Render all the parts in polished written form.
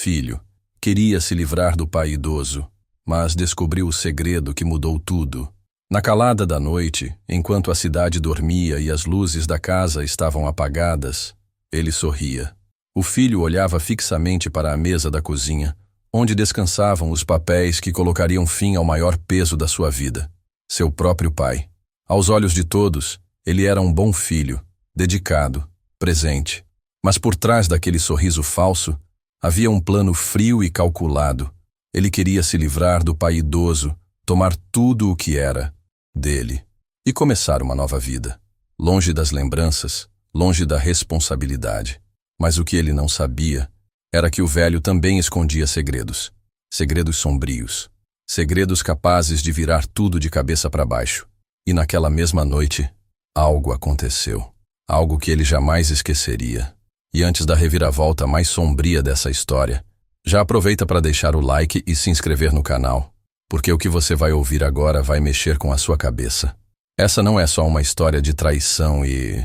filho. Queria se livrar do pai idoso, mas descobriu o segredo que mudou tudo. Na calada da noite, enquanto a cidade dormia e as luzes da casa estavam apagadas, ele sorria. O filho olhava fixamente para a mesa da cozinha, onde descansavam os papéis que colocariam fim ao maior peso da sua vida, seu próprio pai. Aos olhos de todos, ele era um bom filho, dedicado, presente. Mas por trás daquele sorriso falso, havia um plano frio e calculado. Ele queria se livrar do pai idoso, tomar tudo o que era dele e começar uma nova vida, longe das lembranças, longe da responsabilidade. Mas o que ele não sabia era que o velho também escondia segredos, segredos sombrios, segredos capazes de virar tudo de cabeça para baixo. E naquela mesma noite, algo aconteceu, algo que ele jamais esqueceria. E antes da reviravolta mais sombria dessa história, já aproveita para deixar o like e se inscrever no canal, porque o que você vai ouvir agora vai mexer com a sua cabeça. Essa não é só uma história de traição e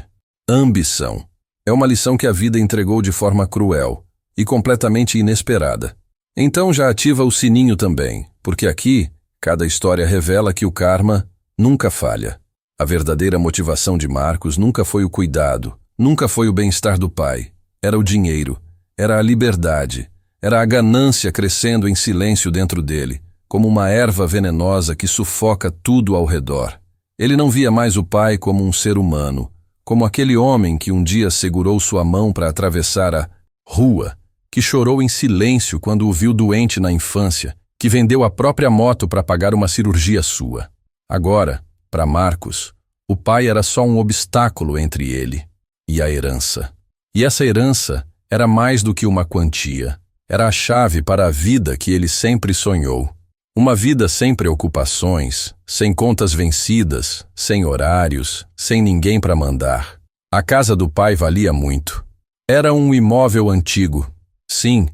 ambição. É uma lição que a vida entregou de forma cruel e completamente inesperada. Então já ativa o sininho também, porque aqui, cada história revela que o karma nunca falha. A verdadeira motivação de Marcos nunca foi o cuidado, nunca foi o bem-estar do pai. Era o dinheiro, era a liberdade, era a ganância crescendo em silêncio dentro dele, como uma erva venenosa que sufoca tudo ao redor. Ele não via mais o pai como um ser humano, como aquele homem que um dia segurou sua mão para atravessar a rua, que chorou em silêncio quando o viu doente na infância, que vendeu a própria moto para pagar uma cirurgia sua. Agora, para Marcos, o pai era só um obstáculo entre ele e a herança. E essa herança era mais do que uma quantia. Era a chave para a vida que ele sempre sonhou. Uma vida sem preocupações, sem contas vencidas, sem horários, sem ninguém para mandar. A casa do pai valia muito. Era um imóvel antigo, sim,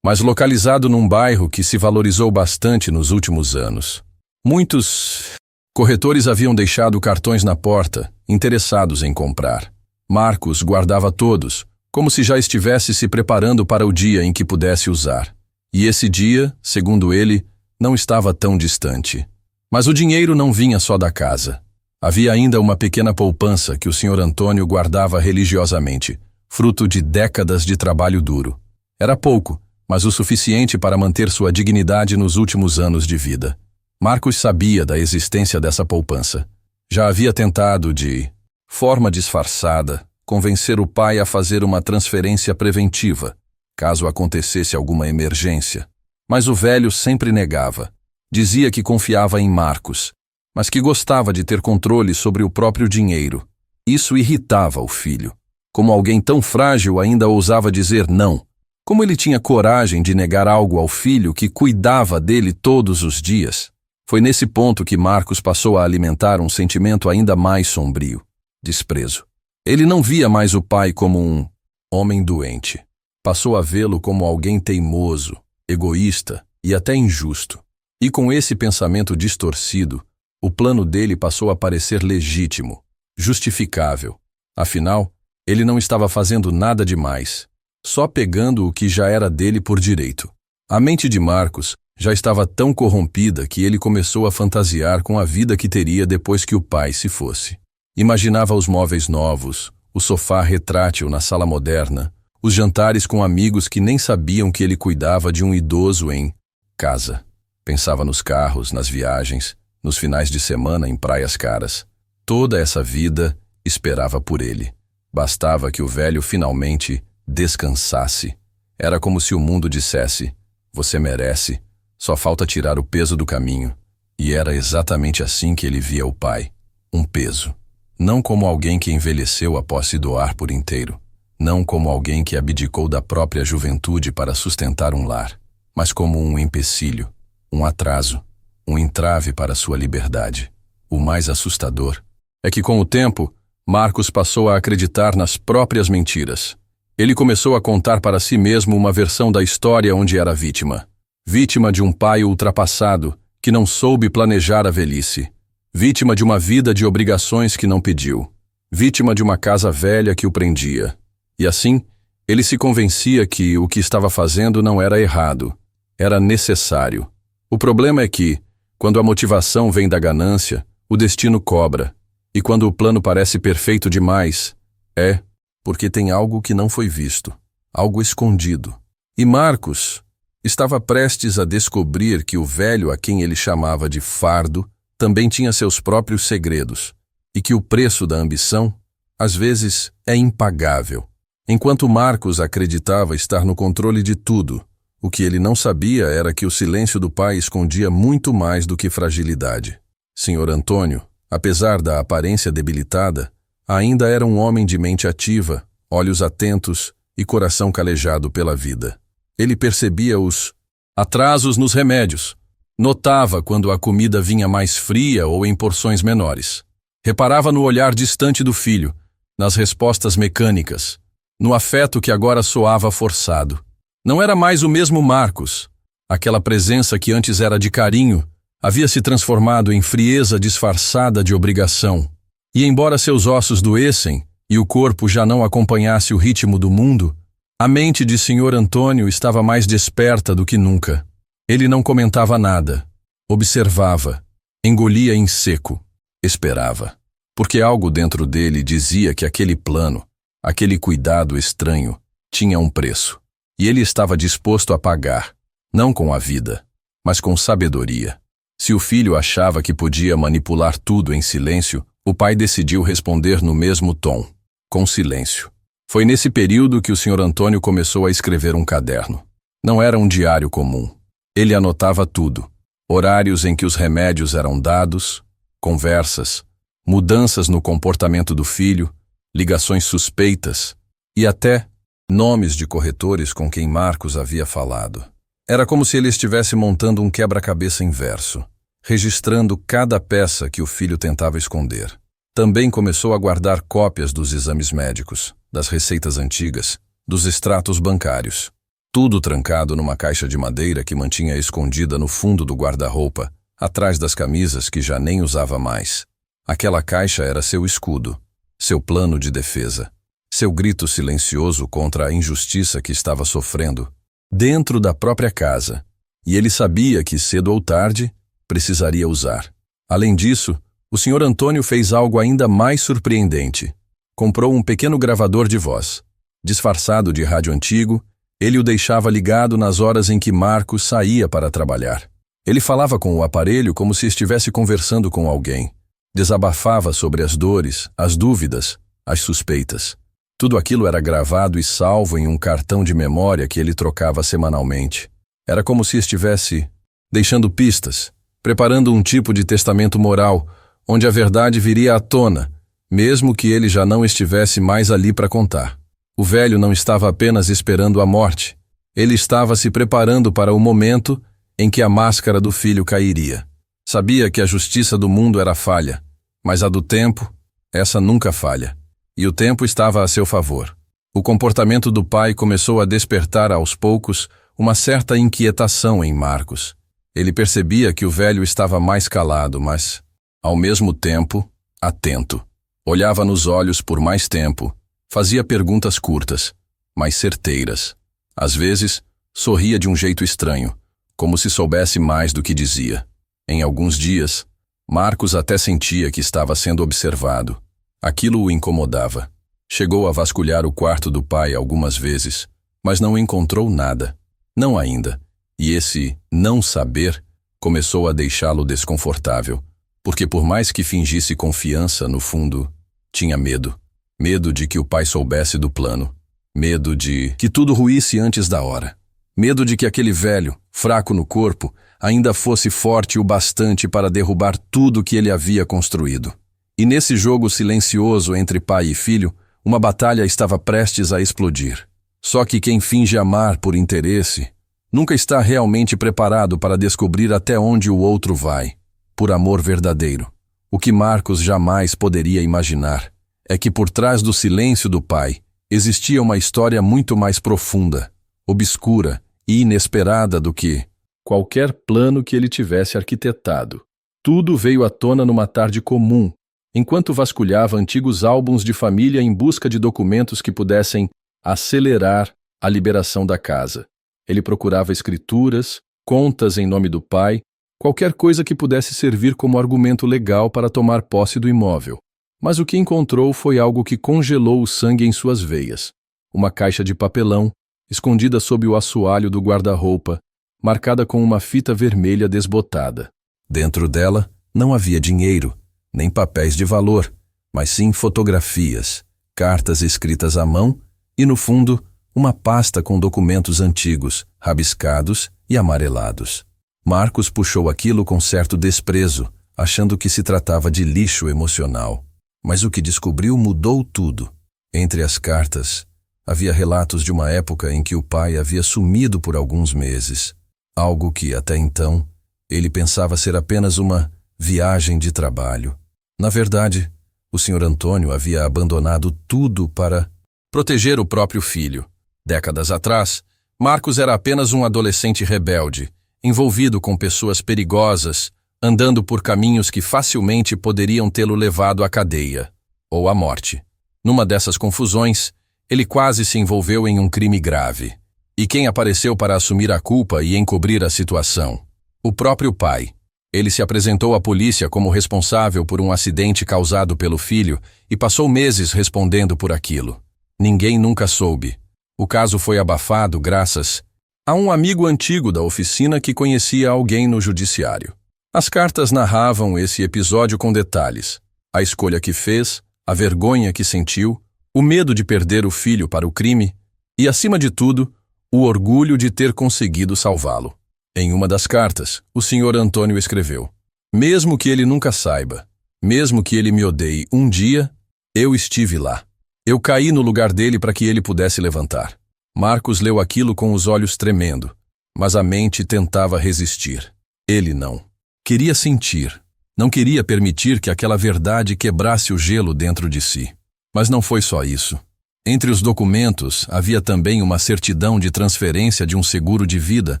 mas localizado num bairro que se valorizou bastante nos últimos anos. Muitos corretores haviam deixado cartões na porta, interessados em comprar. Marcos guardava todos, como se já estivesse se preparando para o dia em que pudesse usar. E esse dia, segundo ele, não estava tão distante. Mas o dinheiro não vinha só da casa. Havia ainda uma pequena poupança que o Sr. Antônio guardava religiosamente, fruto de décadas de trabalho duro. Era pouco, mas o suficiente para manter sua dignidade nos últimos anos de vida. Marcos sabia da existência dessa poupança. Já havia tentado, de forma disfarçada, convencer o pai a fazer uma transferência preventiva, caso acontecesse alguma emergência. Mas o velho sempre negava. Dizia que confiava em Marcos, mas que gostava de ter controle sobre o próprio dinheiro. Isso irritava o filho. Como alguém tão frágil ainda ousava dizer não? Como ele tinha coragem de negar algo ao filho que cuidava dele todos os dias? Foi nesse ponto que Marcos passou a alimentar um sentimento ainda mais sombrio: desprezo. Ele não via mais o pai como um homem doente. Passou a vê-lo como alguém teimoso, egoísta e até injusto. E com esse pensamento distorcido, o plano dele passou a parecer legítimo, justificável. Afinal, ele não estava fazendo nada demais, só pegando o que já era dele por direito. A mente de Marcos já estava tão corrompida que ele começou a fantasiar com a vida que teria depois que o pai se fosse. Imaginava os móveis novos, o sofá retrátil na sala moderna, os jantares com amigos que nem sabiam que ele cuidava de um idoso em casa. Pensava nos carros, nas viagens, nos finais de semana em praias caras. Toda essa vida esperava por ele. Bastava que o velho finalmente descansasse. Era como se o mundo dissesse: você merece, só falta tirar o peso do caminho. E era exatamente assim que ele via o pai: um peso. Não como alguém que envelheceu após se doar por inteiro. Não como alguém que abdicou da própria juventude para sustentar um lar, mas como um empecilho, um atraso, um entrave para sua liberdade. O mais assustador é que, com o tempo, Marcos passou a acreditar nas próprias mentiras. Ele começou a contar para si mesmo uma versão da história onde era vítima. Vítima de um pai ultrapassado que não soube planejar a velhice. Vítima de uma vida de obrigações que não pediu. Vítima de uma casa velha que o prendia. E assim, Ele se convencia que o que estava fazendo não era errado, era necessário. O problema é que, quando a motivação vem da ganância, o destino cobra. E quando o plano parece perfeito demais, é porque tem algo que não foi visto, algo escondido. E Marcos estava prestes a descobrir que o velho a quem ele chamava de fardo também tinha seus próprios segredos, e que o preço da ambição, às vezes, é impagável. Enquanto Marcos acreditava estar no controle de tudo, o que ele não sabia era que o silêncio do pai escondia muito mais do que fragilidade. Senhor Antônio, apesar da aparência debilitada, ainda era um homem de mente ativa, olhos atentos e coração calejado pela vida. Ele percebia os atrasos nos remédios, notava quando a comida vinha mais fria ou em porções menores. Reparava no olhar distante do filho, nas respostas mecânicas, no afeto que agora soava forçado. Não era mais o mesmo Marcos. Aquela presença que antes era de carinho havia se transformado em frieza disfarçada de obrigação. E embora seus ossos doessem e o corpo já não acompanhasse o ritmo do mundo, a mente de Senhor Antônio estava mais desperta do que nunca. Ele não comentava nada, observava, engolia em seco, esperava. Porque algo dentro dele dizia que aquele plano, aquele cuidado estranho, tinha um preço. E ele estava disposto a pagar, não com a vida, mas com sabedoria. Se o filho achava que podia manipular tudo em silêncio, o pai decidiu responder no mesmo tom, com silêncio. Foi nesse período que o Sr. Antônio começou a escrever um caderno. Não era um diário comum. Ele anotava tudo. Horários em que os remédios eram dados, conversas, mudanças no comportamento do filho, ligações suspeitas e até nomes de corretores com quem Marcos havia falado. Era como se ele estivesse montando um quebra-cabeça inverso, registrando cada peça que o filho tentava esconder. Também começou a guardar cópias dos exames médicos, das receitas antigas, dos extratos bancários. Tudo trancado numa caixa de madeira que mantinha escondida no fundo do guarda-roupa, atrás das camisas que já nem usava mais. Aquela caixa era seu escudo, seu plano de defesa, seu grito silencioso contra a injustiça que estava sofrendo, dentro da própria casa, e ele sabia que cedo ou tarde precisaria usar. Além disso, o Sr. Antônio fez algo ainda mais surpreendente. Comprou um pequeno gravador de voz. Disfarçado de rádio antigo, ele o deixava ligado nas horas em que Marcos saía para trabalhar. Ele falava com o aparelho como se estivesse conversando com alguém. Desabafava sobre as dores, as dúvidas, as suspeitas. Tudo aquilo era gravado e salvo em um cartão de memória que ele trocava semanalmente. Era como se estivesse deixando pistas, preparando um tipo de testamento moral, onde a verdade viria à tona, mesmo que ele já não estivesse mais ali para contar. O velho não estava apenas esperando a morte, ele estava se preparando para o momento em que a máscara do filho cairia. Sabia que a justiça do mundo era falha, mas a do tempo, essa nunca falha. E o tempo estava a seu favor. O comportamento do pai começou a despertar aos poucos uma certa inquietação em Marcos. Ele percebia que o velho estava mais calado, mas, ao mesmo tempo, atento. Olhava nos olhos por mais tempo, fazia perguntas curtas, mas certeiras. Às vezes, sorria de um jeito estranho, como se soubesse mais do que dizia. Em alguns dias, Marcos até sentia que estava sendo observado. Aquilo o incomodava. Chegou a vasculhar o quarto do pai algumas vezes, mas não encontrou nada. Não ainda. E esse não saber começou a deixá-lo desconfortável, porque por mais que fingisse confiança, no fundo, tinha medo. Medo de que o pai soubesse do plano. Medo de que tudo ruísse antes da hora. Medo de que aquele velho, fraco no corpo, ainda fosse forte o bastante para derrubar tudo que ele havia construído. E nesse jogo silencioso entre pai e filho, uma batalha estava prestes a explodir. Só que quem finge amar por interesse nunca está realmente preparado para descobrir até onde o outro vai, por amor verdadeiro. O que Marcos jamais poderia imaginar é que por trás do silêncio do pai existia uma história muito mais profunda, obscura e inesperada do que qualquer plano que ele tivesse arquitetado. Tudo veio à tona numa tarde comum, enquanto vasculhava antigos álbuns de família em busca de documentos que pudessem acelerar a liberação da casa. Ele procurava escrituras, contas em nome do pai, qualquer coisa que pudesse servir como argumento legal para tomar posse do imóvel. Mas o que encontrou foi algo que congelou o sangue em suas veias. Uma caixa de papelão, escondida sob o assoalho do guarda-roupa, marcada com uma fita vermelha desbotada. Dentro dela não havia dinheiro, nem papéis de valor, mas sim fotografias, cartas escritas à mão e, no fundo, uma pasta com documentos antigos, rabiscados e amarelados. Marcos puxou aquilo com certo desprezo, achando que se tratava de lixo emocional. Mas o que descobriu mudou tudo. Entre as cartas, havia relatos de uma época em que o pai havia sumido por alguns meses, algo que, até então, ele pensava ser apenas uma viagem de trabalho. Na verdade, o Sr. Antônio havia abandonado tudo para proteger o próprio filho. Décadas atrás, Marcos era apenas um adolescente rebelde, envolvido com pessoas perigosas, andando por caminhos que facilmente poderiam tê-lo levado à cadeia ou à morte. Numa dessas confusões, ele quase se envolveu em um crime grave. E quem apareceu para assumir a culpa e encobrir a situação? O próprio pai. Ele se apresentou à polícia como responsável por um acidente causado pelo filho e passou meses respondendo por aquilo. Ninguém nunca soube. O caso foi abafado graças a um amigo antigo da oficina que conhecia alguém no judiciário. As cartas narravam esse episódio com detalhes. A escolha que fez, a vergonha que sentiu, o medo de perder o filho para o crime e, acima de tudo, o orgulho de ter conseguido salvá-lo. Em uma das cartas, o Sr. Antônio escreveu: "Mesmo que ele nunca saiba, mesmo que ele me odeie um dia, eu estive lá. Eu caí no lugar dele para que ele pudesse levantar." Marcos leu aquilo com os olhos tremendo, mas a mente tentava resistir. Ele não. Queria sentir. Não queria permitir que aquela verdade quebrasse o gelo dentro de si. Mas não foi só isso. Entre os documentos havia também uma certidão de transferência de um seguro de vida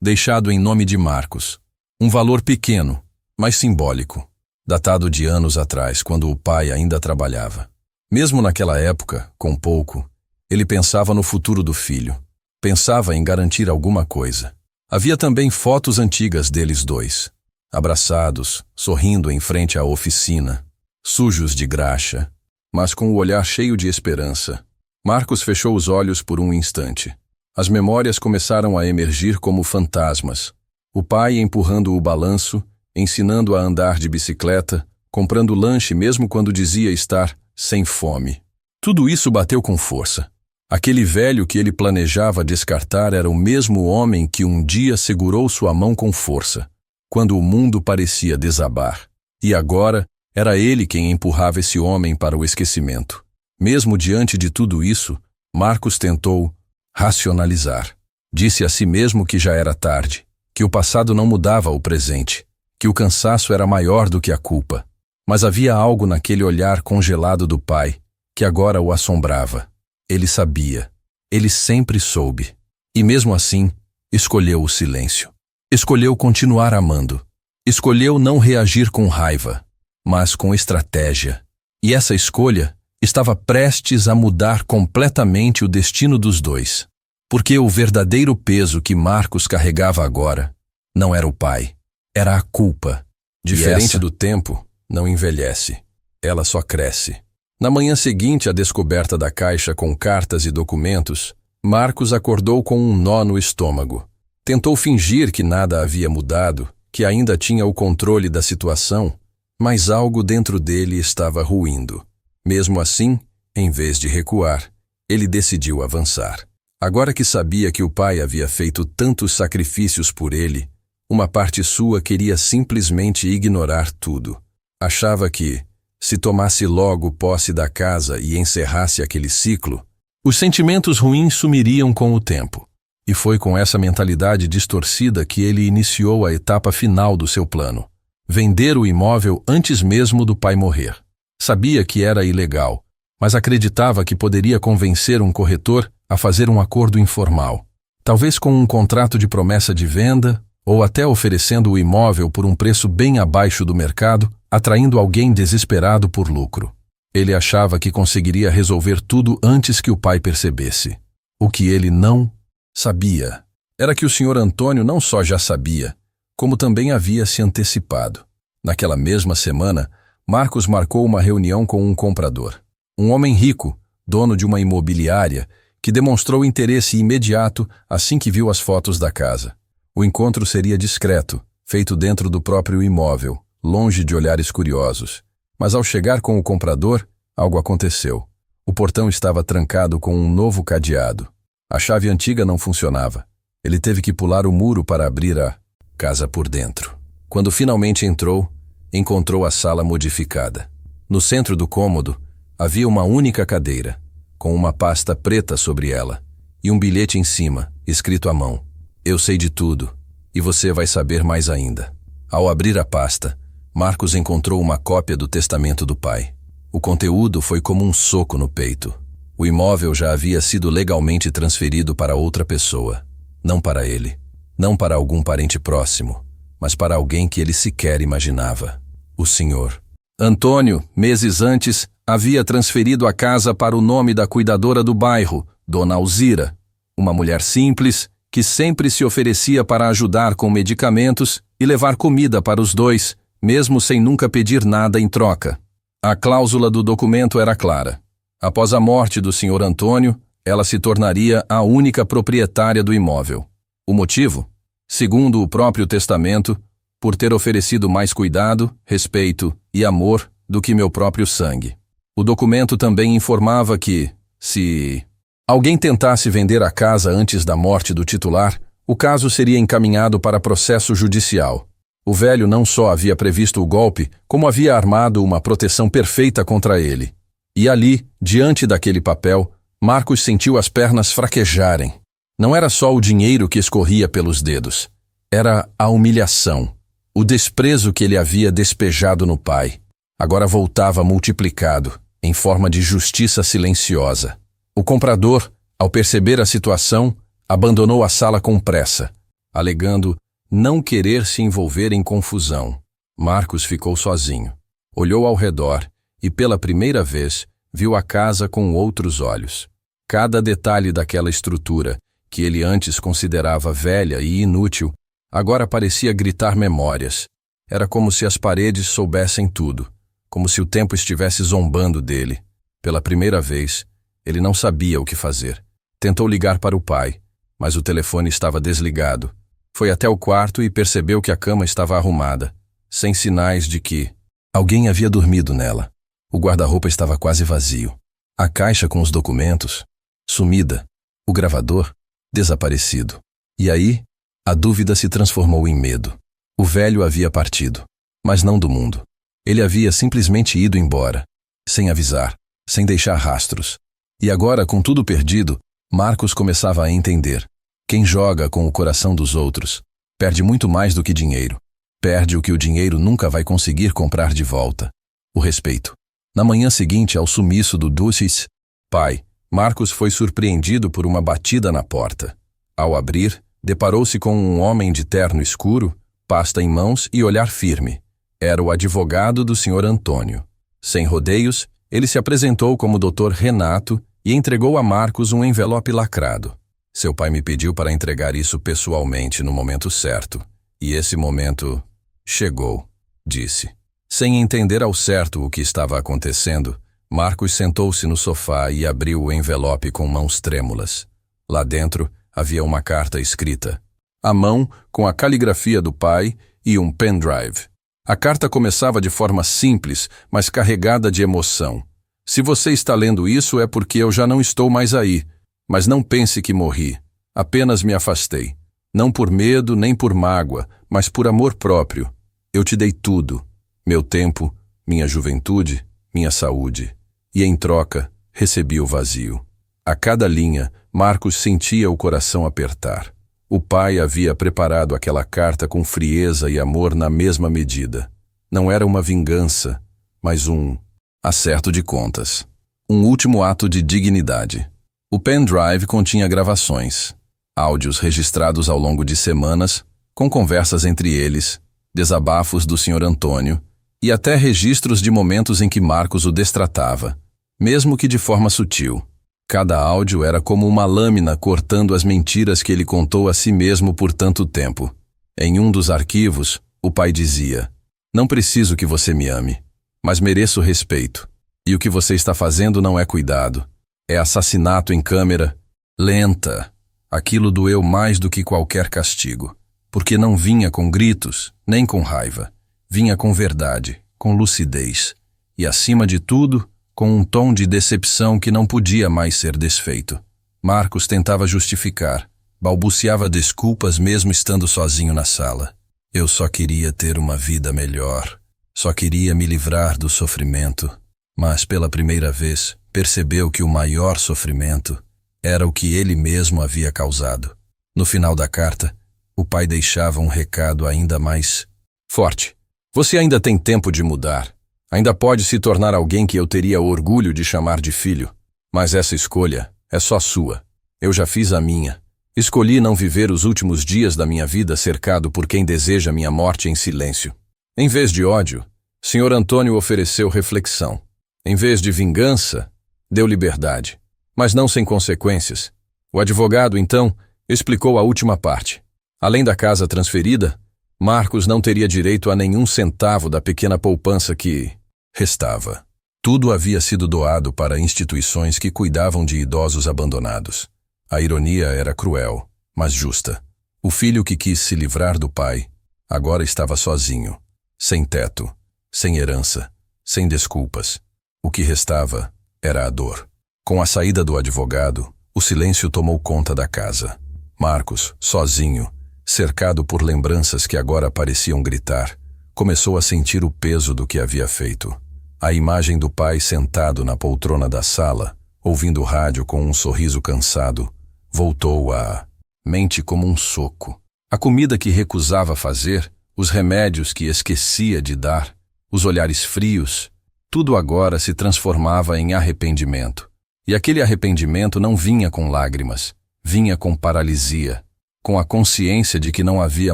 deixado em nome de Marcos. Um valor pequeno, mas simbólico, datado de anos atrás, quando o pai ainda trabalhava. Mesmo naquela época, com pouco, ele pensava no futuro do filho. Pensava em garantir alguma coisa. Havia também fotos antigas deles dois, abraçados, sorrindo em frente à oficina, sujos de graxa, mas com o olhar cheio de esperança. Marcos fechou os olhos por um instante. As memórias começaram a emergir como fantasmas. O pai empurrando o balanço, ensinando a andar de bicicleta, comprando lanche mesmo quando dizia estar sem fome. Tudo isso bateu com força. Aquele velho que ele planejava descartar era o mesmo homem que um dia segurou sua mão com força, quando o mundo parecia desabar. E agora era ele quem empurrava esse homem para o esquecimento. Mesmo diante de tudo isso, Marcos tentou racionalizar. Disse a si mesmo que já era tarde, que o passado não mudava o presente, que o cansaço era maior do que a culpa. Mas havia algo naquele olhar congelado do pai que agora o assombrava. Ele sabia. Ele sempre soube. E mesmo assim, escolheu o silêncio. Escolheu continuar amando. Escolheu não reagir com raiva, mas com estratégia. E essa escolha estava prestes a mudar completamente o destino dos dois. Porque o verdadeiro peso que Marcos carregava agora não era o pai, era a culpa. Diferente do tempo, não envelhece. Ela só cresce. Na manhã seguinte à descoberta da caixa com cartas e documentos, Marcos acordou com um nó no estômago. Tentou fingir que nada havia mudado, que ainda tinha o controle da situação, mas algo dentro dele estava ruindo. Mesmo assim, em vez de recuar, ele decidiu avançar. Agora que sabia que o pai havia feito tantos sacrifícios por ele, uma parte sua queria simplesmente ignorar tudo. Achava que, se tomasse logo posse da casa e encerrasse aquele ciclo, os sentimentos ruins sumiriam com o tempo. E foi com essa mentalidade distorcida que ele iniciou a etapa final do seu plano: vender o imóvel antes mesmo do pai morrer. Sabia que era ilegal, mas acreditava que poderia convencer um corretor a fazer um acordo informal, talvez com um contrato de promessa de venda, ou até oferecendo o imóvel por um preço bem abaixo do mercado, atraindo alguém desesperado por lucro. Ele achava que conseguiria resolver tudo antes que o pai percebesse. O que ele não sabia era que o Sr. Antônio não só já sabia, como também havia se antecipado. Naquela mesma semana, Marcos marcou uma reunião com um comprador. Um homem rico, dono de uma imobiliária, que demonstrou interesse imediato assim que viu as fotos da casa. O encontro seria discreto, feito dentro do próprio imóvel, longe de olhares curiosos. Mas ao chegar com o comprador, algo aconteceu. O portão estava trancado com um novo cadeado. A chave antiga não funcionava. Ele teve que pular o muro para abrir a casa por dentro. Quando finalmente entrou, encontrou a sala modificada. No centro do cômodo, havia uma única cadeira, com uma pasta preta sobre ela, e um bilhete em cima, escrito à mão. Eu sei de tudo, e você vai saber mais ainda. Ao abrir a pasta, Marcos encontrou uma cópia do testamento do pai. O conteúdo foi como um soco no peito. O imóvel já havia sido legalmente transferido para outra pessoa. Não para ele, não para algum parente próximo, mas para alguém que ele sequer imaginava. O Sr. Antônio, meses antes, havia transferido a casa para o nome da cuidadora do bairro, Dona Alzira, uma mulher simples que sempre se oferecia para ajudar com medicamentos e levar comida para os dois, mesmo sem nunca pedir nada em troca. A cláusula do documento era clara. Após a morte do Sr. Antônio, ela se tornaria a única proprietária do imóvel. O motivo? Segundo o próprio testamento, por ter oferecido mais cuidado, respeito e amor do que meu próprio sangue. O documento também informava que, se alguém tentasse vender a casa antes da morte do titular, o caso seria encaminhado para processo judicial. O velho não só havia previsto o golpe, como havia armado uma proteção perfeita contra ele. E ali, diante daquele papel, Marcos sentiu as pernas fraquejarem. Não era só o dinheiro que escorria pelos dedos. Era a humilhação, o desprezo que ele havia despejado no pai. Agora voltava multiplicado, em forma de justiça silenciosa. O comprador, ao perceber a situação, abandonou a sala com pressa, alegando não querer se envolver em confusão. Marcos ficou sozinho. Olhou ao redor e, pela primeira vez, viu a casa com outros olhos. Cada detalhe daquela estrutura, que ele antes considerava velha e inútil, agora parecia gritar memórias. Era como se as paredes soubessem tudo, como se o tempo estivesse zombando dele. Pela primeira vez, ele não sabia o que fazer. Tentou ligar para o pai, mas o telefone estava desligado. Foi até o quarto e percebeu que a cama estava arrumada, sem sinais de que alguém havia dormido nela. O guarda-roupa estava quase vazio. A caixa com os documentos, sumida. O gravador, desaparecido. E aí, a dúvida se transformou em medo. O velho havia partido, mas não do mundo. Ele havia simplesmente ido embora, sem avisar, sem deixar rastros. E agora, com tudo perdido, Marcos começava a entender. Quem joga com o coração dos outros perde muito mais do que dinheiro. Perde o que o dinheiro nunca vai conseguir comprar de volta: o respeito. Na manhã seguinte ao sumiço do Dulcis, pai, Marcos foi surpreendido por uma batida na porta. Ao abrir, deparou-se com um homem de terno escuro, pasta em mãos e olhar firme. Era o advogado do Sr. Antônio. Sem rodeios, ele se apresentou como Dr. Renato e entregou a Marcos um envelope lacrado. Seu pai me pediu para entregar isso pessoalmente no momento certo. E esse momento chegou, disse. Sem entender ao certo o que estava acontecendo, Marcos sentou-se no sofá e abriu o envelope com mãos trêmulas. Lá dentro havia uma carta escrita à mão com a caligrafia do pai e um pendrive. A carta começava de forma simples, mas carregada de emoção. Se você está lendo isso é porque eu já não estou mais aí. Mas não pense que morri. Apenas me afastei. Não por medo nem por mágoa, mas por amor próprio. Eu te dei tudo. Meu tempo, minha juventude, minha saúde. E em troca, recebi o vazio. A cada linha, Marcos sentia o coração apertar. O pai havia preparado aquela carta com frieza e amor na mesma medida. Não era uma vingança, mas um acerto de contas. Um último ato de dignidade. O pendrive continha gravações, áudios registrados ao longo de semanas, com conversas entre eles, desabafos do Sr. Antônio e até registros de momentos em que Marcos o destratava, mesmo que de forma sutil. Cada áudio era como uma lâmina cortando as mentiras que ele contou a si mesmo por tanto tempo. Em um dos arquivos, o pai dizia: "Não preciso que você me ame, mas mereço respeito. E o que você está fazendo não é cuidado. É assassinato em câmera lenta." Aquilo doeu mais do que qualquer castigo, porque não vinha com gritos, nem com raiva. Vinha com verdade, com lucidez, e acima de tudo, com um tom de decepção que não podia mais ser desfeito. Marcos tentava justificar, balbuciava desculpas mesmo estando sozinho na sala. "Eu só queria ter uma vida melhor, só queria me livrar do sofrimento." Mas pela primeira vez, percebeu que o maior sofrimento era o que ele mesmo havia causado. No final da carta, o pai deixava um recado ainda mais forte. "Você ainda tem tempo de mudar. Ainda pode se tornar alguém que eu teria orgulho de chamar de filho. Mas essa escolha é só sua. Eu já fiz a minha. Escolhi não viver os últimos dias da minha vida cercado por quem deseja minha morte em silêncio." Em vez de ódio, Sr. Antônio ofereceu reflexão. Em vez de vingança, deu liberdade, mas não sem consequências. O advogado, então, explicou a última parte. Além da casa transferida, Marcos não teria direito a nenhum centavo da pequena poupança que restava. Tudo havia sido doado para instituições que cuidavam de idosos abandonados. A ironia era cruel, mas justa. O filho que quis se livrar do pai agora estava sozinho, sem teto, sem herança, sem desculpas. O que restava era a dor. Com a saída do advogado, o silêncio tomou conta da casa. Marcos, sozinho, cercado por lembranças que agora pareciam gritar, começou a sentir o peso do que havia feito. A imagem do pai sentado na poltrona da sala, ouvindo o rádio com um sorriso cansado, voltou à mente como um soco. A comida que recusava fazer, os remédios que esquecia de dar, os olhares frios, tudo agora se transformava em arrependimento. E aquele arrependimento não vinha com lágrimas, vinha com paralisia, com a consciência de que não havia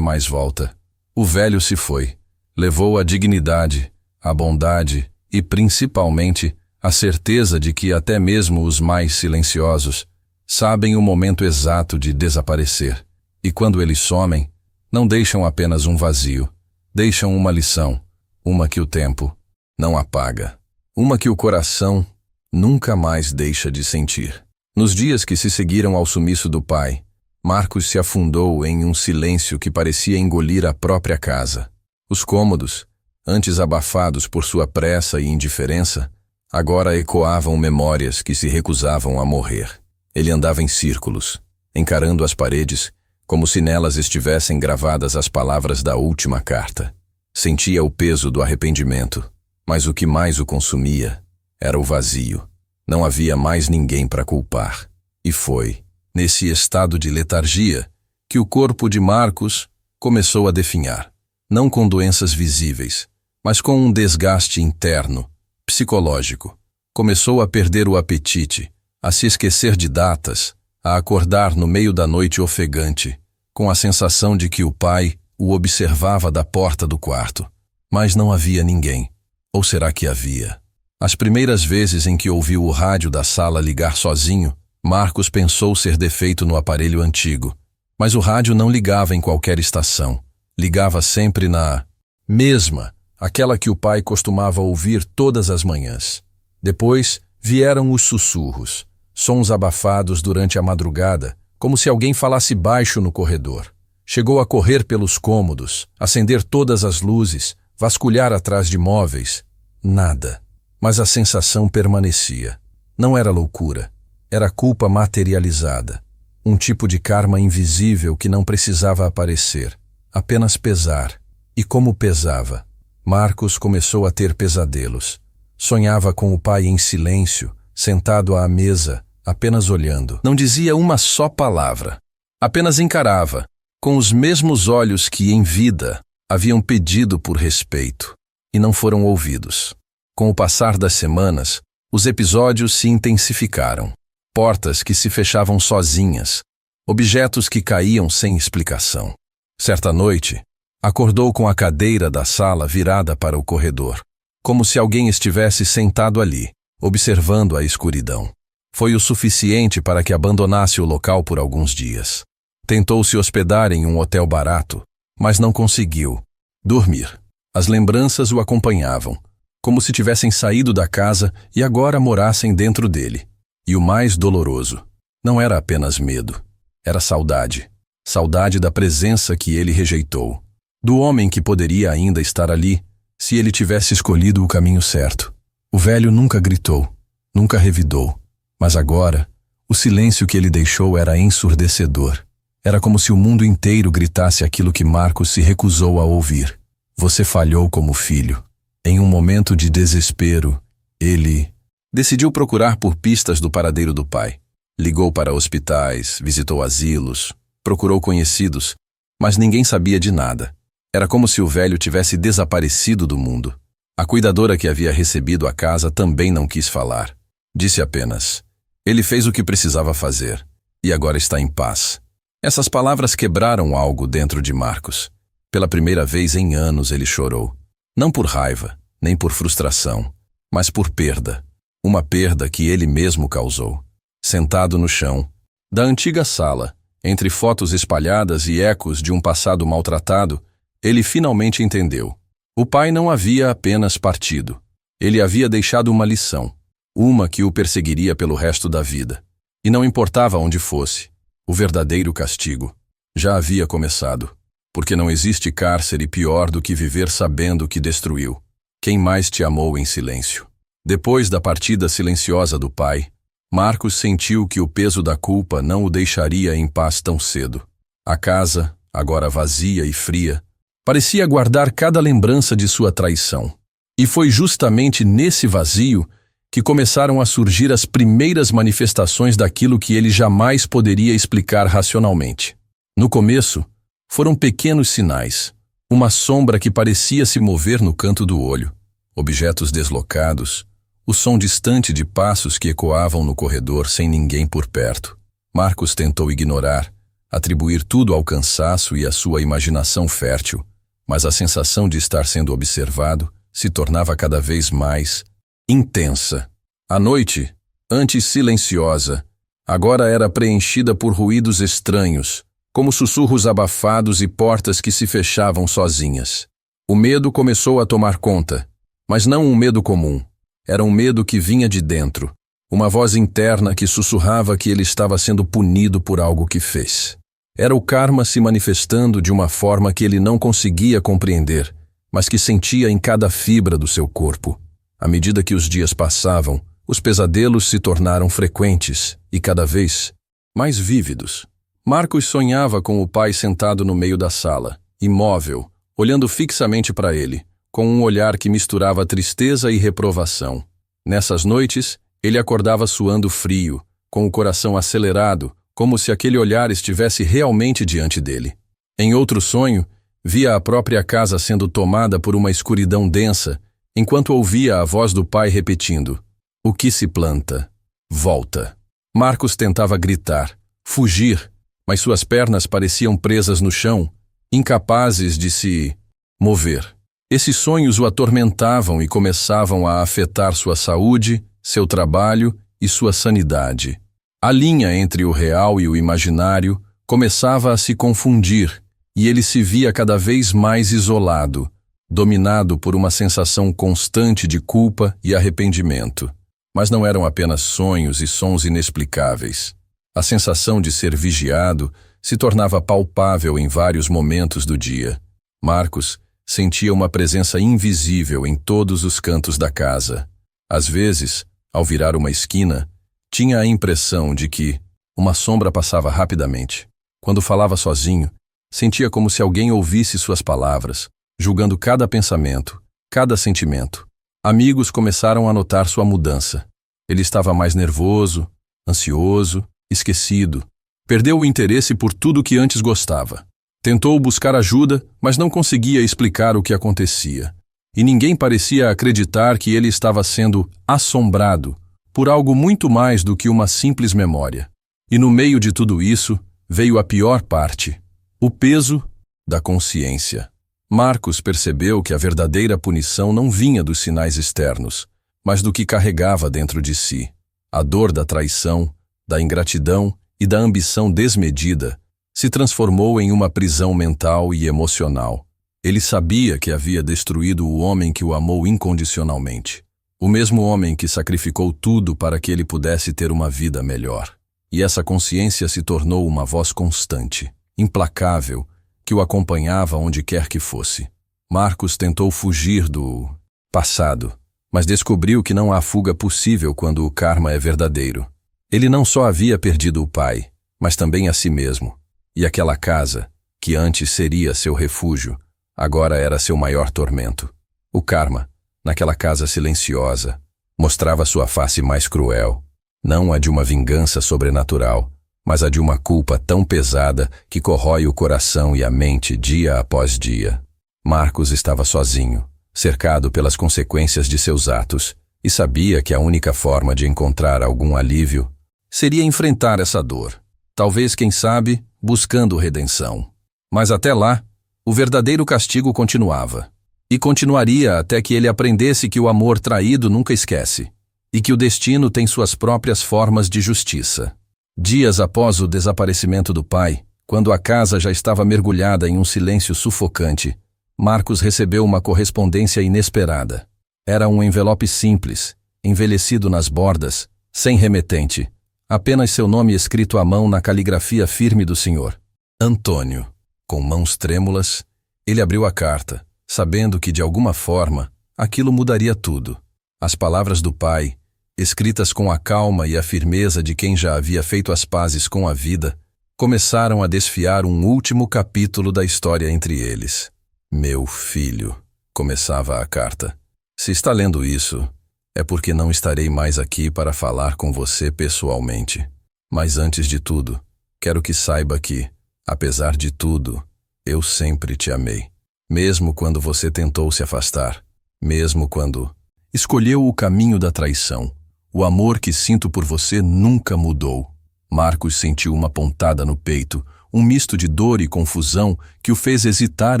mais volta. O velho se foi, levou a dignidade, a bondade e, principalmente, a certeza de que até mesmo os mais silenciosos sabem o momento exato de desaparecer. E quando eles somem, não deixam apenas um vazio, deixam uma lição, uma que o tempo não apaga, uma que o coração nunca mais deixa de sentir. Nos dias que se seguiram ao sumiço do pai, Marcos se afundou em um silêncio que parecia engolir a própria casa. Os cômodos, antes abafados por sua pressa e indiferença, agora ecoavam memórias que se recusavam a morrer. Ele andava em círculos, encarando as paredes, como se nelas estivessem gravadas as palavras da última carta. Sentia o peso do arrependimento, mas o que mais o consumia era o vazio. Não havia mais ninguém para culpar. E foi nesse estado de letargia que o corpo de Marcos começou a definhar, não com doenças visíveis, mas com um desgaste interno, psicológico. Começou a perder o apetite, a se esquecer de datas, a acordar no meio da noite ofegante, com a sensação de que o pai o observava da porta do quarto. Mas não havia ninguém. Ou será que havia? As primeiras vezes em que ouviu o rádio da sala ligar sozinho, Marcos pensou ser defeito no aparelho antigo. Mas o rádio não ligava em qualquer estação. Ligava sempre na mesma, aquela que o pai costumava ouvir todas as manhãs. Depois vieram os sussurros, sons abafados durante a madrugada, como se alguém falasse baixo no corredor. Chegou a correr pelos cômodos, acender todas as luzes, vasculhar atrás de móveis. Nada. Mas a sensação permanecia. Não era loucura. Era culpa materializada. Um tipo de karma invisível que não precisava aparecer. Apenas pesar. E como pesava? Marcos começou a ter pesadelos. Sonhava com o pai em silêncio, sentado à mesa, apenas olhando. Não dizia uma só palavra. Apenas encarava, com os mesmos olhos que, em vida, haviam pedido por respeito, e não foram ouvidos. Com o passar das semanas, os episódios se intensificaram. Portas que se fechavam sozinhas, objetos que caíam sem explicação. Certa noite, Acordou com a cadeira da sala virada para o corredor, como se alguém estivesse sentado ali, observando a escuridão. Foi o suficiente para que abandonasse o local por alguns dias. Tentou se hospedar em um hotel barato, mas não conseguiu dormir. As lembranças o acompanhavam, como se tivessem saído da casa e agora morassem dentro dele. E o mais doloroso, não era apenas medo, era saudade. Saudade da presença que ele rejeitou, do homem que poderia ainda estar ali, se ele tivesse escolhido o caminho certo. O velho nunca gritou, nunca revidou, mas agora, o silêncio que ele deixou era ensurdecedor. Era como se o mundo inteiro gritasse aquilo que Marcos se recusou a ouvir. Você falhou como filho. Em um momento de desespero, ele decidiu procurar por pistas do paradeiro do pai. Ligou para hospitais, visitou asilos, procurou conhecidos, mas ninguém sabia de nada. Era como se o velho tivesse desaparecido do mundo. A cuidadora que havia recebido a casa também não quis falar. Disse apenas: ele fez o que precisava fazer, e agora está em paz. Essas palavras quebraram algo dentro de Marcos. Pela primeira vez em anos ele chorou. Não por raiva, nem por frustração, mas por perda. Uma perda que ele mesmo causou. Sentado no chão da antiga sala, entre fotos espalhadas e ecos de um passado maltratado, ele finalmente entendeu. O pai não havia apenas partido. Ele havia deixado uma lição, uma que o perseguiria pelo resto da vida. E não importava onde fosse, o verdadeiro castigo já havia começado. Porque não existe cárcere pior do que viver sabendo que destruiu quem mais te amou em silêncio. Depois da partida silenciosa do pai, Marcos sentiu que o peso da culpa não o deixaria em paz tão cedo. A casa, agora vazia e fria, parecia guardar cada lembrança de sua traição. E foi justamente nesse vazio que começaram a surgir as primeiras manifestações daquilo que ele jamais poderia explicar racionalmente. No começo, foram pequenos sinais, uma sombra que parecia se mover no canto do olho, objetos deslocados, o som distante de passos que ecoavam no corredor sem ninguém por perto. Marcos tentou ignorar, atribuir tudo ao cansaço e à sua imaginação fértil, mas a sensação de estar sendo observado se tornava cada vez mais intensa. A noite, antes silenciosa, agora era preenchida por ruídos estranhos, como sussurros abafados e portas que se fechavam sozinhas. O medo começou a tomar conta, mas não um medo comum. Era um medo que vinha de dentro, uma voz interna que sussurrava que ele estava sendo punido por algo que fez. Era o karma se manifestando de uma forma que ele não conseguia compreender, mas que sentia em cada fibra do seu corpo. À medida que os dias passavam, os pesadelos se tornaram frequentes e cada vez mais vívidos. Marcos sonhava com o pai sentado no meio da sala, imóvel, olhando fixamente para ele, com um olhar que misturava tristeza e reprovação. Nessas noites, ele acordava suando frio, com o coração acelerado, como se aquele olhar estivesse realmente diante dele. Em outro sonho, via a própria casa sendo tomada por uma escuridão densa, enquanto ouvia a voz do pai repetindo: "O que se planta, volta." Marcos tentava gritar, fugir, mas suas pernas pareciam presas no chão, incapazes de se mover. Esses sonhos o atormentavam e começavam a afetar sua saúde, seu trabalho e sua sanidade. A linha entre o real e o imaginário começava a se confundir, e ele se via cada vez mais isolado, dominado por uma sensação constante de culpa e arrependimento. Mas não eram apenas sonhos e sons inexplicáveis. A sensação de ser vigiado se tornava palpável em vários momentos do dia. Marcos sentia uma presença invisível em todos os cantos da casa. Às vezes, ao virar uma esquina, tinha a impressão de que uma sombra passava rapidamente. Quando falava sozinho, sentia como se alguém ouvisse suas palavras, julgando cada pensamento, cada sentimento. Amigos começaram a notar sua mudança. Ele estava mais nervoso, ansioso, esquecido. Perdeu o interesse por tudo que antes gostava. Tentou buscar ajuda, mas não conseguia explicar o que acontecia. E ninguém parecia acreditar que ele estava sendo assombrado por algo muito mais do que uma simples memória. E no meio de tudo isso, veio a pior parte: o peso da consciência. Marcos percebeu que a verdadeira punição não vinha dos sinais externos, mas do que carregava dentro de si. A dor da traição, da ingratidão e da ambição desmedida se transformou em uma prisão mental e emocional. Ele sabia que havia destruído o homem que o amou incondicionalmente. O mesmo homem que sacrificou tudo para que ele pudesse ter uma vida melhor. E essa consciência se tornou uma voz constante, implacável, que o acompanhava onde quer que fosse. Marcos tentou fugir do passado, mas descobriu que não há fuga possível quando o karma é verdadeiro. Ele não só havia perdido o pai, mas também a si mesmo. E aquela casa, que antes seria seu refúgio, agora era seu maior tormento. O karma, naquela casa silenciosa, mostrava sua face mais cruel, não a de uma vingança sobrenatural, mas a de uma culpa tão pesada que corrói o coração e a mente dia após dia. Marcos estava sozinho, cercado pelas consequências de seus atos, e sabia que a única forma de encontrar algum alívio seria enfrentar essa dor. Talvez, quem sabe, buscando redenção. Mas até lá, o verdadeiro castigo continuava. E continuaria até que ele aprendesse que o amor traído nunca esquece, e que o destino tem suas próprias formas de justiça. Dias após o desaparecimento do pai, quando a casa já estava mergulhada em um silêncio sufocante, Marcos recebeu uma correspondência inesperada. Era um envelope simples, envelhecido nas bordas, sem remetente, apenas seu nome escrito à mão na caligrafia firme do senhor. Antônio. Com mãos trêmulas, ele abriu a carta, sabendo que de alguma forma aquilo mudaria tudo. As palavras do pai, escritas com a calma e a firmeza de quem já havia feito as pazes com a vida, começaram a desfiar um último capítulo da história entre eles. Meu filho, começava a carta. Se está lendo isso, é porque não estarei mais aqui para falar com você pessoalmente. Mas antes de tudo, quero que saiba que, apesar de tudo, eu sempre te amei. Mesmo quando você tentou se afastar, mesmo quando escolheu o caminho da traição, o amor que sinto por você nunca mudou. Marcos sentiu uma pontada no peito, um misto de dor e confusão que o fez hesitar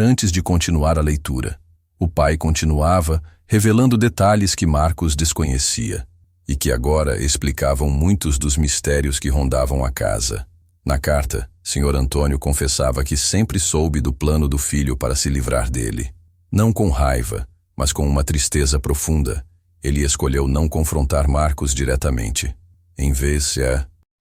antes de continuar a leitura. O pai continuava, revelando detalhes que Marcos desconhecia, e que agora explicavam muitos dos mistérios que rondavam a casa. Na carta, Sr. Antônio confessava que sempre soube do plano do filho para se livrar dele. Não com raiva, mas com uma tristeza profunda, ele escolheu não confrontar Marcos diretamente. Em vez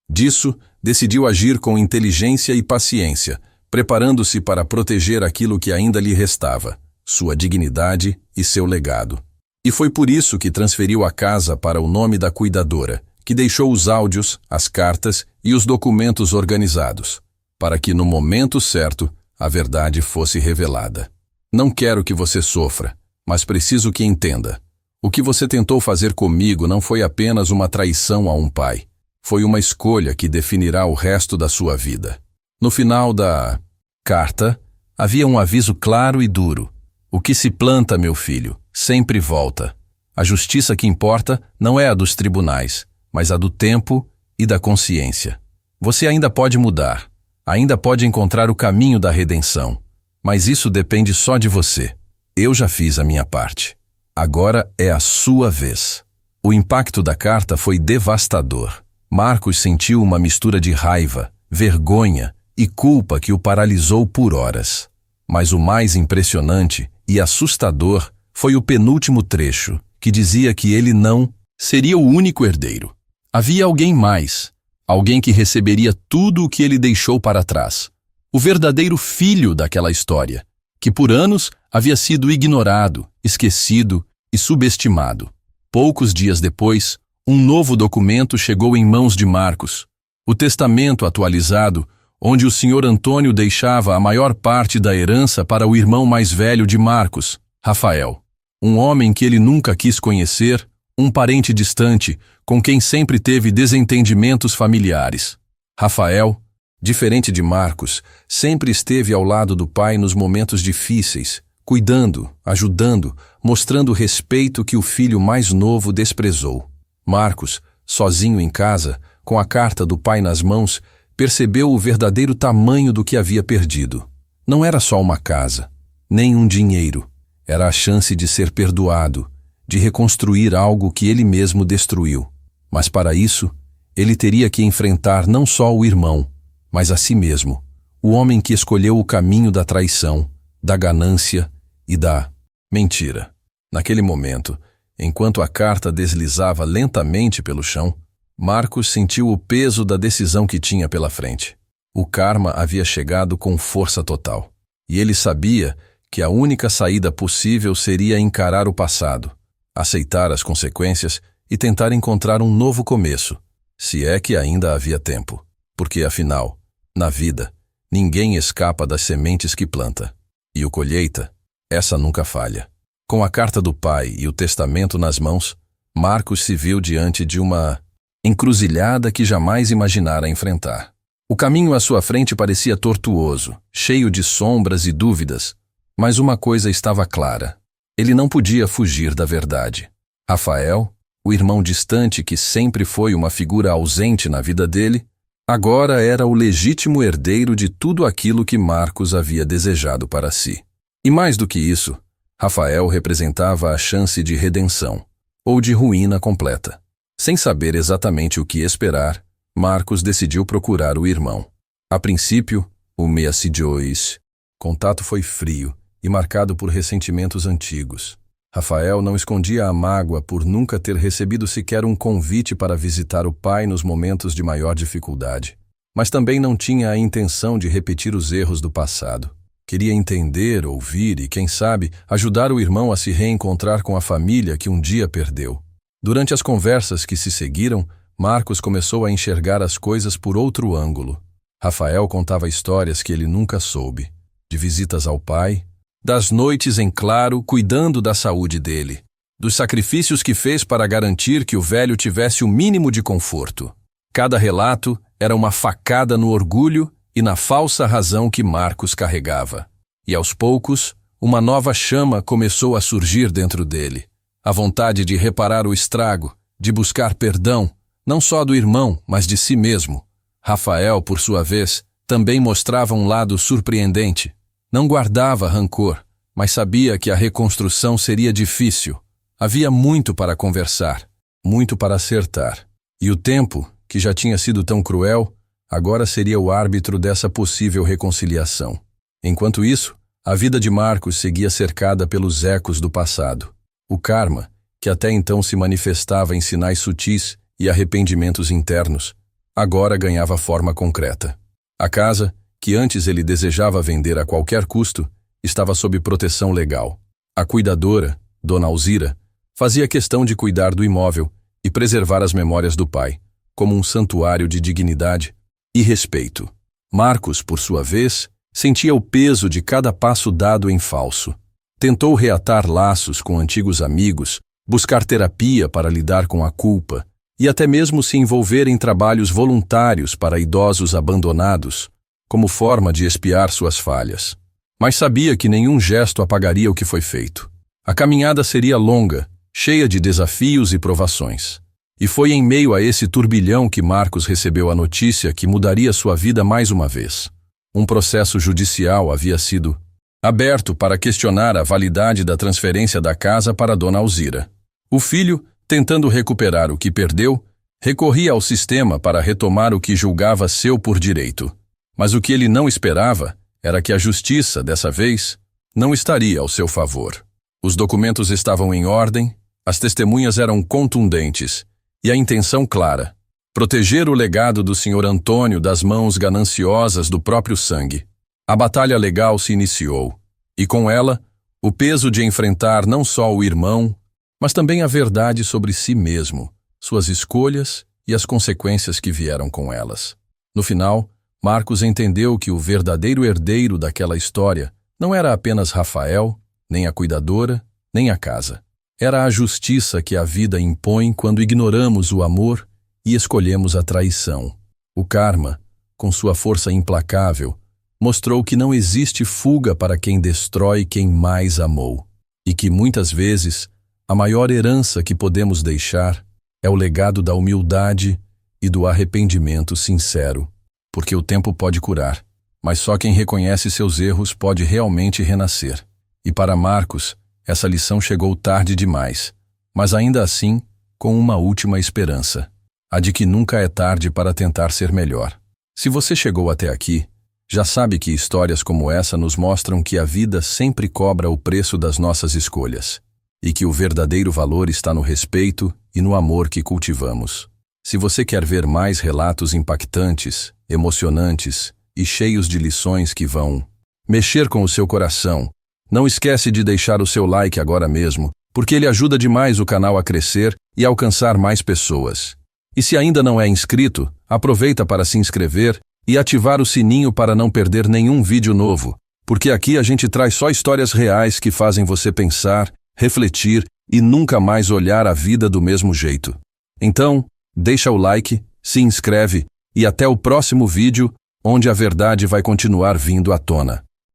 disso, decidiu agir com inteligência e paciência, preparando-se para proteger aquilo que ainda lhe restava, sua dignidade e seu legado. E foi por isso que transferiu a casa para o nome da cuidadora, que deixou os áudios, as cartas e os documentos organizados, para que no momento certo a verdade fosse revelada. Não quero que você sofra, mas preciso que entenda. O que você tentou fazer comigo não foi apenas uma traição a um pai. Foi uma escolha que definirá o resto da sua vida. No final da carta, havia um aviso claro e duro. O que se planta, meu filho, sempre volta. A justiça que importa não é a dos tribunais, mas a do tempo e da consciência. Você ainda pode mudar, ainda pode encontrar o caminho da redenção, mas isso depende só de você. Eu já fiz a minha parte. Agora é a sua vez. O impacto da carta foi devastador. Marcos sentiu uma mistura de raiva, vergonha e culpa que o paralisou por horas. Mas o mais impressionante e assustador foi o penúltimo trecho, que dizia que ele não seria o único herdeiro. Havia alguém mais, alguém que receberia tudo o que ele deixou para trás. O verdadeiro filho daquela história, que por anos havia sido ignorado, esquecido e subestimado. Poucos dias depois, um novo documento chegou em mãos de Marcos. O testamento atualizado, onde o Sr. Antônio deixava a maior parte da herança para o irmão mais velho de Marcos, Rafael. Um homem que ele nunca quis conhecer, um parente distante, com quem sempre teve desentendimentos familiares. Rafael, diferente de Marcos, sempre esteve ao lado do pai nos momentos difíceis, cuidando, ajudando, mostrando o respeito que o filho mais novo desprezou. Marcos, sozinho em casa, com a carta do pai nas mãos, percebeu o verdadeiro tamanho do que havia perdido. Não era só uma casa. nem um dinheiro. Era a chance de ser perdoado, de reconstruir algo que ele mesmo destruiu. Mas para isso, ele teria que enfrentar não só o irmão, mas a si mesmo, o homem que escolheu o caminho da traição, da ganância e da mentira. Naquele momento, enquanto a carta deslizava lentamente pelo chão, Marcos sentiu o peso da decisão que tinha pela frente. O karma havia chegado com força total. E ele sabia que a única saída possível seria encarar o passado, aceitar as consequências e tentar encontrar um novo começo, se é que ainda havia tempo. Porque, afinal, na vida, ninguém escapa das sementes que planta. E o colheita, essa nunca falha. Com a carta do pai e o testamento nas mãos, Marcos se viu diante de uma encruzilhada que jamais imaginara enfrentar. O caminho à sua frente parecia tortuoso, cheio de sombras e dúvidas, mas uma coisa estava clara. Ele não podia fugir da verdade. Rafael, o irmão distante que sempre foi uma figura ausente na vida dele, agora era o legítimo herdeiro de tudo aquilo que Marcos havia desejado para si. E mais do que isso, Rafael representava a chance de redenção, ou de ruína completa. Sem saber exatamente o que esperar, Marcos decidiu procurar o irmão. A princípio, o mês de hoje, contato foi frio e marcado por ressentimentos antigos. Rafael não escondia a mágoa por nunca ter recebido sequer um convite para visitar o pai nos momentos de maior dificuldade. Mas também não tinha a intenção de repetir os erros do passado. Queria entender, ouvir e, quem sabe, ajudar o irmão a se reencontrar com a família que um dia perdeu. Durante as conversas que se seguiram, Marcos começou a enxergar as coisas por outro ângulo. Rafael contava histórias que ele nunca soube, de visitas ao pai, das noites em claro cuidando da saúde dele, dos sacrifícios que fez para garantir que o velho tivesse o mínimo de conforto. Cada relato era uma facada no orgulho e na falsa razão que Marcos carregava. E aos poucos, uma nova chama começou a surgir dentro dele. A vontade de reparar o estrago, de buscar perdão, não só do irmão, mas de si mesmo. Rafael, por sua vez, também mostrava um lado surpreendente. Não guardava rancor, mas sabia que a reconstrução seria difícil. Havia muito para conversar, muito para acertar. E o tempo, que já tinha sido tão cruel, agora seria o árbitro dessa possível reconciliação. Enquanto isso, a vida de Marcos seguia cercada pelos ecos do passado. O karma, que até então se manifestava em sinais sutis e arrependimentos internos, agora ganhava forma concreta. A casa, que antes ele desejava vender a qualquer custo, estava sob proteção legal. A cuidadora, Dona Alzira, fazia questão de cuidar do imóvel e preservar as memórias do pai, como um santuário de dignidade e respeito. Marcos, por sua vez, sentia o peso de cada passo dado em falso. Tentou reatar laços com antigos amigos, buscar terapia para lidar com a culpa e até mesmo se envolver em trabalhos voluntários para idosos abandonados, como forma de expiar suas falhas. Mas sabia que nenhum gesto apagaria o que foi feito. A caminhada seria longa, cheia de desafios e provações. E foi em meio a esse turbilhão que Marcos recebeu a notícia que mudaria sua vida mais uma vez. Um processo judicial havia sido aberto para questionar a validade da transferência da casa para Dona Alzira. O filho, tentando recuperar o que perdeu, recorria ao sistema para retomar o que julgava seu por direito. Mas o que ele não esperava era que a justiça, dessa vez, não estaria ao seu favor. Os documentos estavam em ordem, as testemunhas eram contundentes e a intenção clara: proteger o legado do Sr. Antônio das mãos gananciosas do próprio sangue. A batalha legal se iniciou, e com ela, o peso de enfrentar não só o irmão, mas também a verdade sobre si mesmo, suas escolhas e as consequências que vieram com elas. No final, Marcos entendeu que o verdadeiro herdeiro daquela história não era apenas Rafael, nem a cuidadora, nem a casa. Era a justiça que a vida impõe quando ignoramos o amor e escolhemos a traição. O karma, com sua força implacável, mostrou que não existe fuga para quem destrói quem mais amou, e que muitas vezes a maior herança que podemos deixar é o legado da humildade e do arrependimento sincero, porque o tempo pode curar, mas só quem reconhece seus erros pode realmente renascer. E para Marcos, essa lição chegou tarde demais, mas ainda assim, com uma última esperança, a de que nunca é tarde para tentar ser melhor. Se você chegou até aqui, já sabe que histórias como essa nos mostram que a vida sempre cobra o preço das nossas escolhas, e que o verdadeiro valor está no respeito e no amor que cultivamos. Se você quer ver mais relatos impactantes, emocionantes e cheios de lições que vão mexer com o seu coração, não esquece de deixar o seu like agora mesmo, porque ele ajuda demais o canal a crescer e alcançar mais pessoas. E se ainda não é inscrito, aproveita para se inscrever e ativar o sininho para não perder nenhum vídeo novo, porque aqui a gente traz só histórias reais que fazem você pensar, refletir e nunca mais olhar a vida do mesmo jeito. Então, deixa o like, se inscreve e até o próximo vídeo, onde a verdade vai continuar vindo à tona.